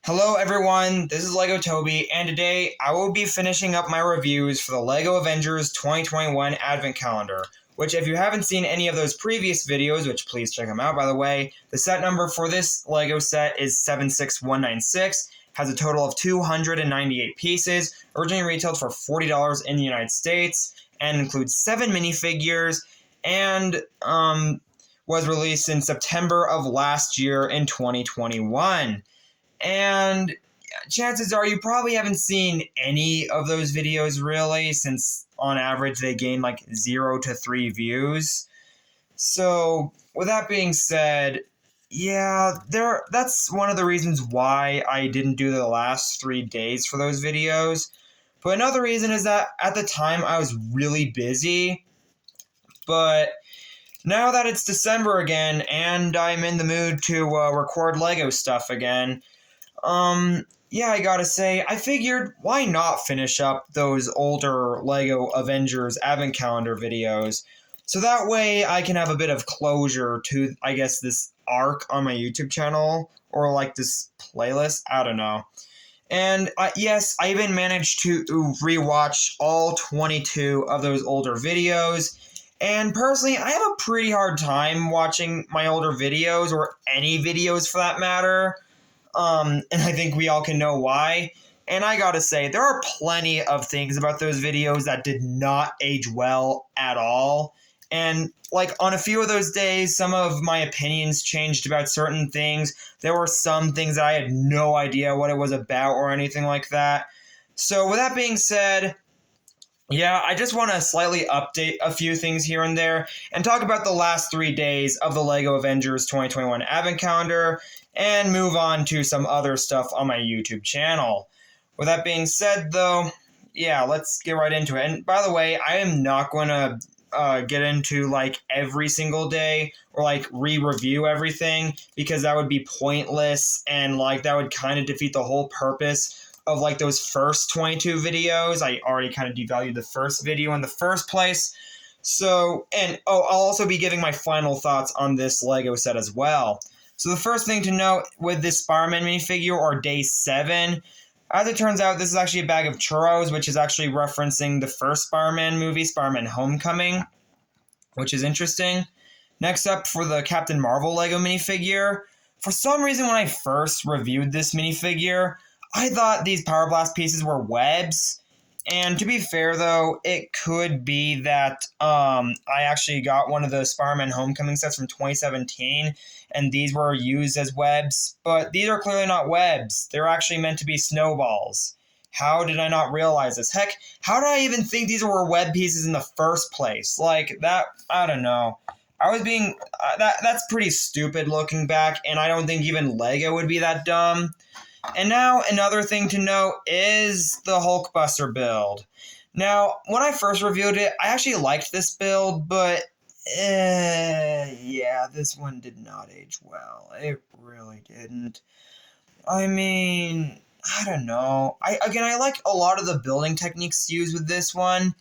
Hello everyone, this is Lego Toby, and today I will be finishing up my reviews for the LEGO Avengers 2021 Advent Calendar, which if you haven't seen any of those previous videos, which please check them out by the way, the set number for this LEGO set is 76196, has a total of 298 pieces, originally retailed for $40 in the United States, and includes 7 minifigures, and was released in September of last year in 2021. And chances are you probably haven't seen any of those videos really, since on average they gain like 0 to 3 views. So with that being said, yeah, that's one of the reasons why I didn't do the last 3 days for those videos. But another reason is that at the time I was really busy. But now that it's December again and I'm in the mood to record Lego stuff again, yeah, I gotta say, I figured why not finish up those older LEGO Avengers Advent Calendar videos, so that way I can have a bit of closure to, I guess, this arc on my YouTube channel, or like this playlist, I don't know. And yes, I even managed to rewatch all 22 of those older videos, and personally, I have a pretty hard time watching my older videos, or any videos for that matter. And I think we all can know why. And I gotta say, there are plenty of things about those videos that did not age well at all. And, like, on a few of those days, some of my opinions changed about certain things. There were some things that I had no idea what it was about or anything like that. So, with that being said, yeah, I just want to slightly update a few things here and there and talk about the last 3 days of the LEGO Avengers 2021 Advent Calendar and move on to some other stuff on my YouTube channel. With that being said, though, yeah, let's get right into it. And by the way, I am not going to get into like every single day or like re-review everything, because that would be pointless and like that would kind of defeat the whole purpose of like those first 22 videos. I already kind of devalued the first video in the first place. So, and I'll also be giving my final thoughts on this Lego set as well. So the first thing to note with this Spider-Man minifigure, or Day 7, as it turns out, this is actually a bag of churros, which is actually referencing the first Spider-Man movie, Spider-Man Homecoming, which is interesting. Next up, for the Captain Marvel Lego minifigure, for some reason when I first reviewed this minifigure, I thought these Power Blast pieces were webs. And to be fair, though, it could be that I actually got one of the Spider-Man Homecoming sets from 2017, and these were used as webs. But these are clearly not webs. They're actually meant to be snowballs. How did I not realize this? Heck, how did I even think these were web pieces in the first place? Like, that, I don't know. I was being, that's pretty stupid looking back, and I don't think even Lego would be that dumb. And now, another thing to note is the Hulkbuster build. Now, when I first reviewed it, I actually liked this build, but yeah, this one did not age well. It really didn't. I mean, I don't know. I like a lot of the building techniques used with this one,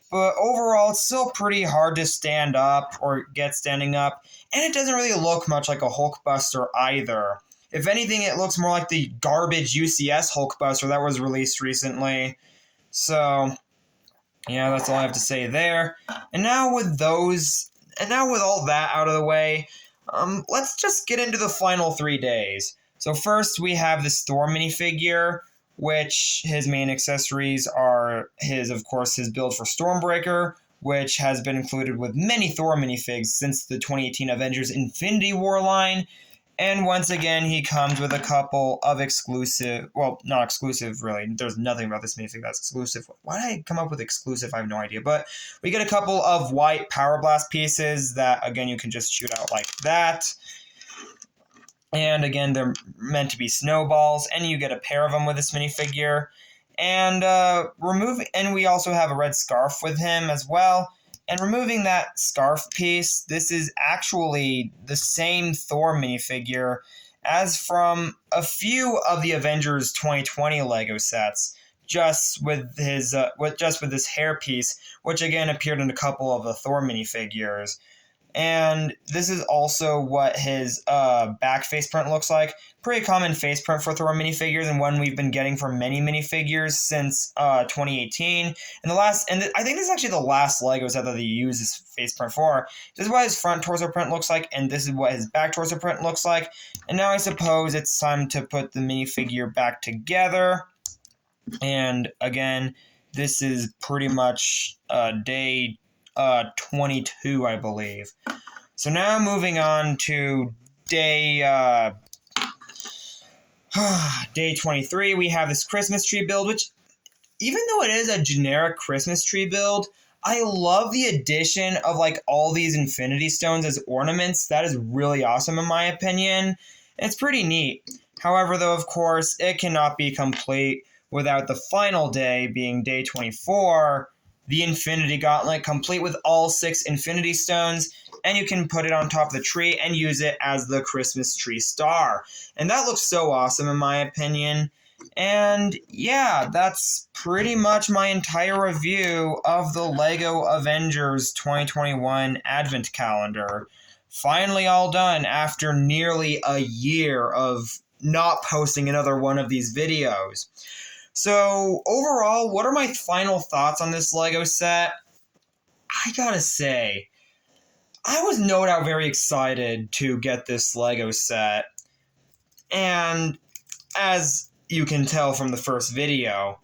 but overall, it's still pretty hard to stand up or get standing up, and it doesn't really look much like a Hulkbuster either. If anything, it looks more like the garbage UCS Hulkbuster that was released recently. So, yeah, that's all I have to say there. And now with all that out of the way, let's just get into the final 3 days. So first, we have this Thor minifigure, which his main accessories are of course, his build for Stormbreaker, which has been included with many Thor minifigs since the 2018 Avengers Infinity War line. And once again, he comes with a couple of exclusive, well, not exclusive, really. There's nothing about this minifig that's exclusive. Why did I come up with exclusive? I have no idea. But we get a couple of white Power Blast pieces that, again, you can just shoot out like that. And again, they're meant to be snowballs. And you get a pair of them with this minifigure. And and we also have a red scarf with him as well. And removing that scarf piece, this is actually the same Thor minifigure as from a few of the Avengers 2020 Lego sets, just with this hair piece, which again appeared in a couple of the Thor minifigures. And this is also what his back face print looks like. Pretty common face print for Thor minifigures, and one we've been getting for many minifigures since 2018. And I think this is actually the last Lego set that they use this face print for. This is what his front torso print looks like, and this is what his back torso print looks like. And now I suppose it's time to put the minifigure back together. And again, this is pretty much day 22, I believe. So now moving on to day 23, we have this Christmas tree build, which, even though it is a generic Christmas tree build, I love the addition of like all these infinity stones as ornaments. That is really awesome in my opinion. It's pretty neat. However, though, of course, it cannot be complete without the final day being day 24, the Infinity Gauntlet, complete with all 6 Infinity Stones, and you can put it on top of the tree and use it as the Christmas tree star. And that looks so awesome in my opinion. And yeah, that's pretty much my entire review of the LEGO Avengers 2021 Advent Calendar. Finally all done after nearly a year of not posting another one of these videos. So overall, what are my final thoughts on this LEGO set? I gotta say, I was no doubt very excited to get this LEGO set. And as you can tell from the first video,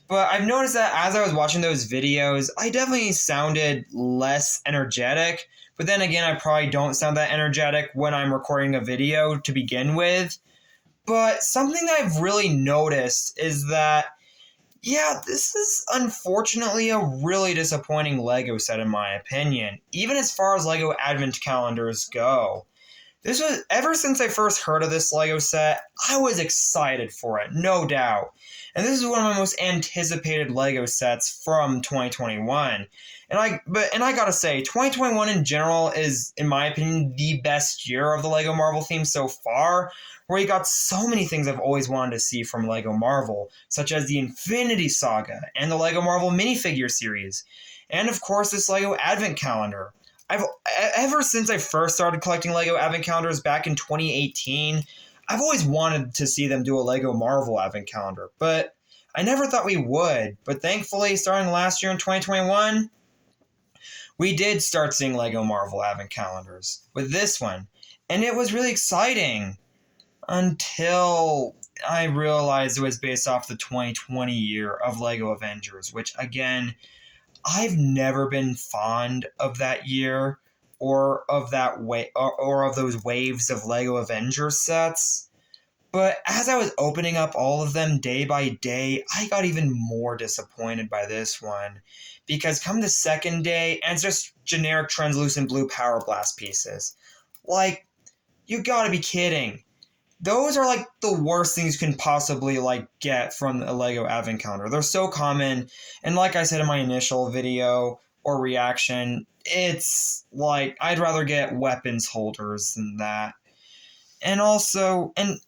but I've noticed that as I was watching those videos, I definitely sounded less energetic. But then again, I probably don't sound that energetic when I'm recording a video to begin with. But something that I've really noticed is that, yeah, this is unfortunately a really disappointing LEGO set in my opinion, even as far as LEGO Advent Calendars go. This was, ever since I first heard of this LEGO set, I was excited for it, no doubt. And this is one of my most anticipated LEGO sets from 2021. And I gotta say, 2021 in general is, in my opinion, the best year of the LEGO Marvel theme so far, where you got so many things I've always wanted to see from LEGO Marvel, such as the Infinity Saga and the LEGO Marvel minifigure series, and of course this LEGO Advent Calendar. Ever since I first started collecting LEGO Advent Calendars back in 2018, I've always wanted to see them do a LEGO Marvel Advent Calendar, but I never thought we would. But thankfully, starting last year in 2021, we did start seeing LEGO Marvel Advent Calendars with this one, and it was really exciting until I realized it was based off the 2020 year of LEGO Avengers, which again, I've never been fond of that year or of that or of those waves of LEGO Avengers sets. But as I was opening up all of them day by day, I got even more disappointed by this one. Because come the second day, and it's just generic translucent blue Power Blast pieces. Like, you gotta be kidding. Those are like the worst things you can possibly like get from a LEGO Advent Calendar. They're so common, and like I said in my initial video or reaction, it's like I'd rather get weapons holders than that. And also, and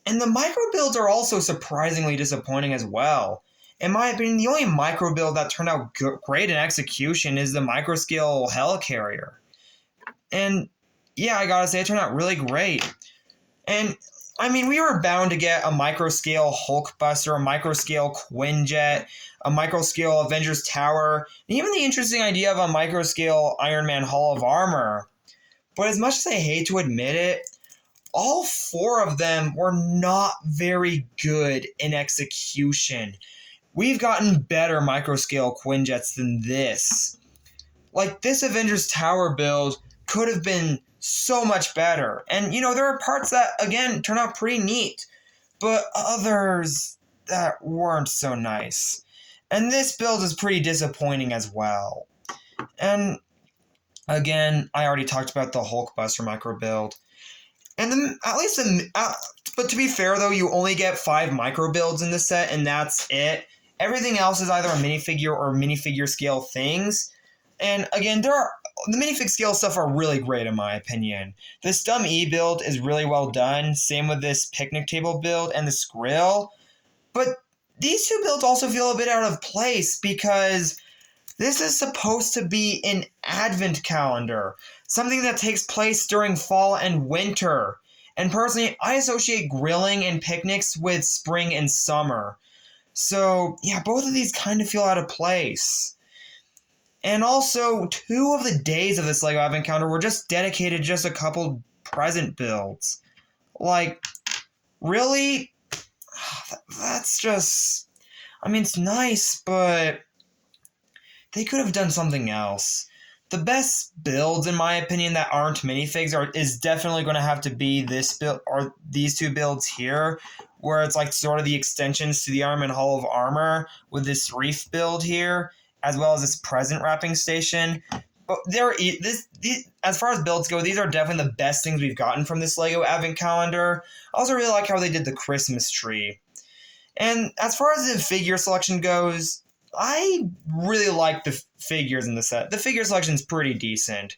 the micro builds are also surprisingly disappointing as well. In my opinion, the only micro build that turned out great in execution is the micro scale helicarrier. And yeah, I gotta say, it turned out really great. And I mean, we were bound to get a micro-scale Hulkbuster, a micro-scale Quinjet, a micro-scale Avengers Tower, and even the interesting idea of a micro-scale Iron Man Hall of Armor. But as much as I hate to admit it, all 4 of them were not very good in execution. We've gotten better micro-scale Quinjets than this. Like, this Avengers Tower build could have been so much better. And, you know, there are parts that, again, turn out pretty neat, but others that weren't so nice. And this build is pretty disappointing as well. And, again, I already talked about the Hulkbuster micro build. And but to be fair, though, you only get 5 micro builds in this set, and that's it. Everything else is either a minifigure or minifigure scale things. And again, the minifig scale stuff are really great in my opinion. This Dumb E build is really well done. Same with this picnic table build and the Skrill. But these 2 builds also feel a bit out of place because This is supposed to be an advent calendar, something that takes place during fall and winter. And personally, I associate grilling and picnics with spring and summer. So, yeah, both of these kind of feel out of place. And also, 2 of the days of this LEGO Advent Calendar were just dedicated to just a couple present builds. Like, really? That's just... I mean, it's nice, but they could have done something else. The best builds, in my opinion, that aren't minifigs is definitely going to have to be this build or these 2 builds here, where it's like sort of the extensions to the Iron Man Hall of Armor with this reef build here, as well as this present wrapping station. But as far as builds go, these are definitely the best things we've gotten from this LEGO Advent Calendar. I also really like how they did the Christmas tree. And as far as the figure selection goes, I really like the figures in the set. The figure selection is pretty decent.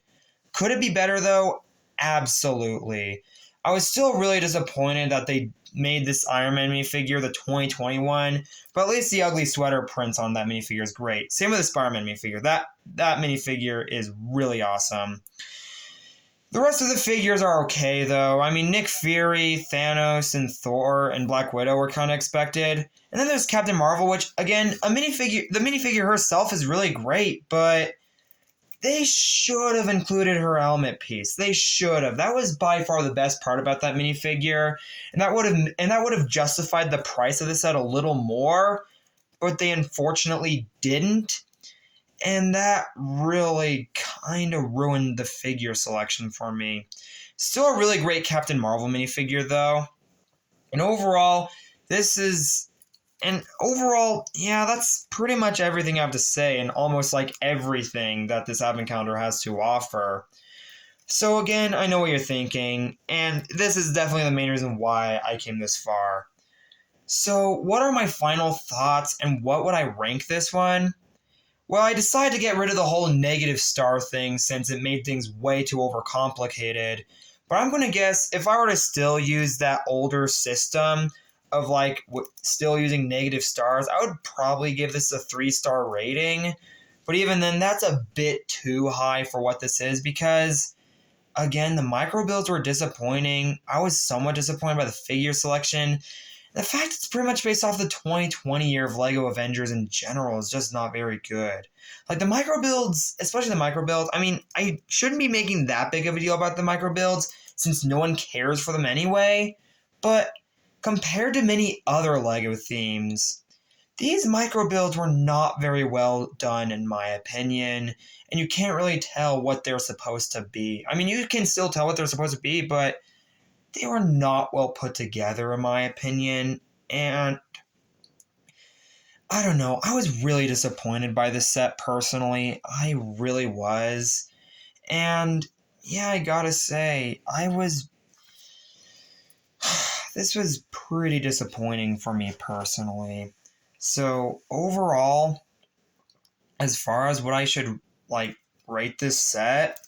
Could it be better, though? Absolutely. I was still really disappointed that they made this Iron Man minifigure the 2021, but at least the ugly sweater prints on that minifigure is great. Same with the Spider-Man minifigure. That minifigure is really awesome. The rest of the figures are okay, though. I mean, Nick Fury, Thanos, and Thor and Black Widow were kind of expected. And then there's Captain Marvel, which, again, the minifigure herself is really great, but they should have included her helmet piece. They should have. That was by far the best part about that minifigure, and that would have justified the price of the set a little more, but they unfortunately didn't. And that really kind of ruined the figure selection for me. Still a really great Captain Marvel minifigure, though. And overall, yeah, that's pretty much everything I have to say, and almost like everything that this Advent Calendar has to offer. So again, I know what you're thinking, and this is definitely the main reason why I came this far. So what are my final thoughts, and what would I rank this one? Well, I decided to get rid of the whole negative star thing since it made things way too overcomplicated. But I'm going to guess if I were to still use that older system of still using negative stars, I would probably give this a 3-star rating. But even then, that's a bit too high for what this is because, again, the micro builds were disappointing. I was somewhat disappointed by the figure selection. The fact it's pretty much based off the 2020 year of LEGO Avengers in general is just not very good. Like the micro builds, especially the micro builds, I mean, I shouldn't be making that big of a deal about the micro builds since no one cares for them anyway, but compared to many other LEGO themes, these micro builds were not very well done in my opinion, and you can't really tell what they're supposed to be. I mean, you can still tell what they're supposed to be, but they were not well put together in my opinion, and I don't know, I was really disappointed by this set personally. I really was. And yeah, I gotta say, this was pretty disappointing for me personally. So overall, as far as what I should rate this set,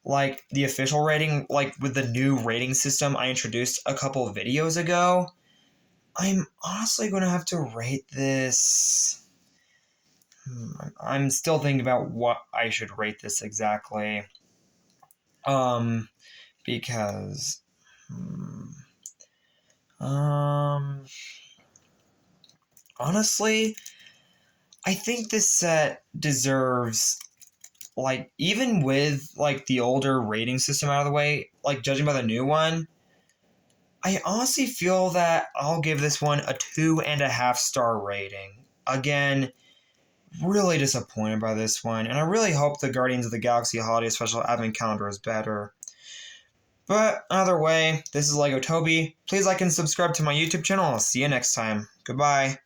the official rating, with the new rating system I introduced a couple of videos ago, I'm honestly going to have to rate this. I'm still thinking about what I should rate this exactly. Because, honestly, I think this set deserves, even with, the older rating system out of the way, judging by the new one, I honestly feel that I'll give this one a 2.5-star rating. Again, really disappointed by this one, and I really hope the Guardians of the Galaxy Holiday Special Advent Calendar is better. But either way, this is LEGO Toby. Please like and subscribe to my YouTube channel. I'll see you next time. Goodbye.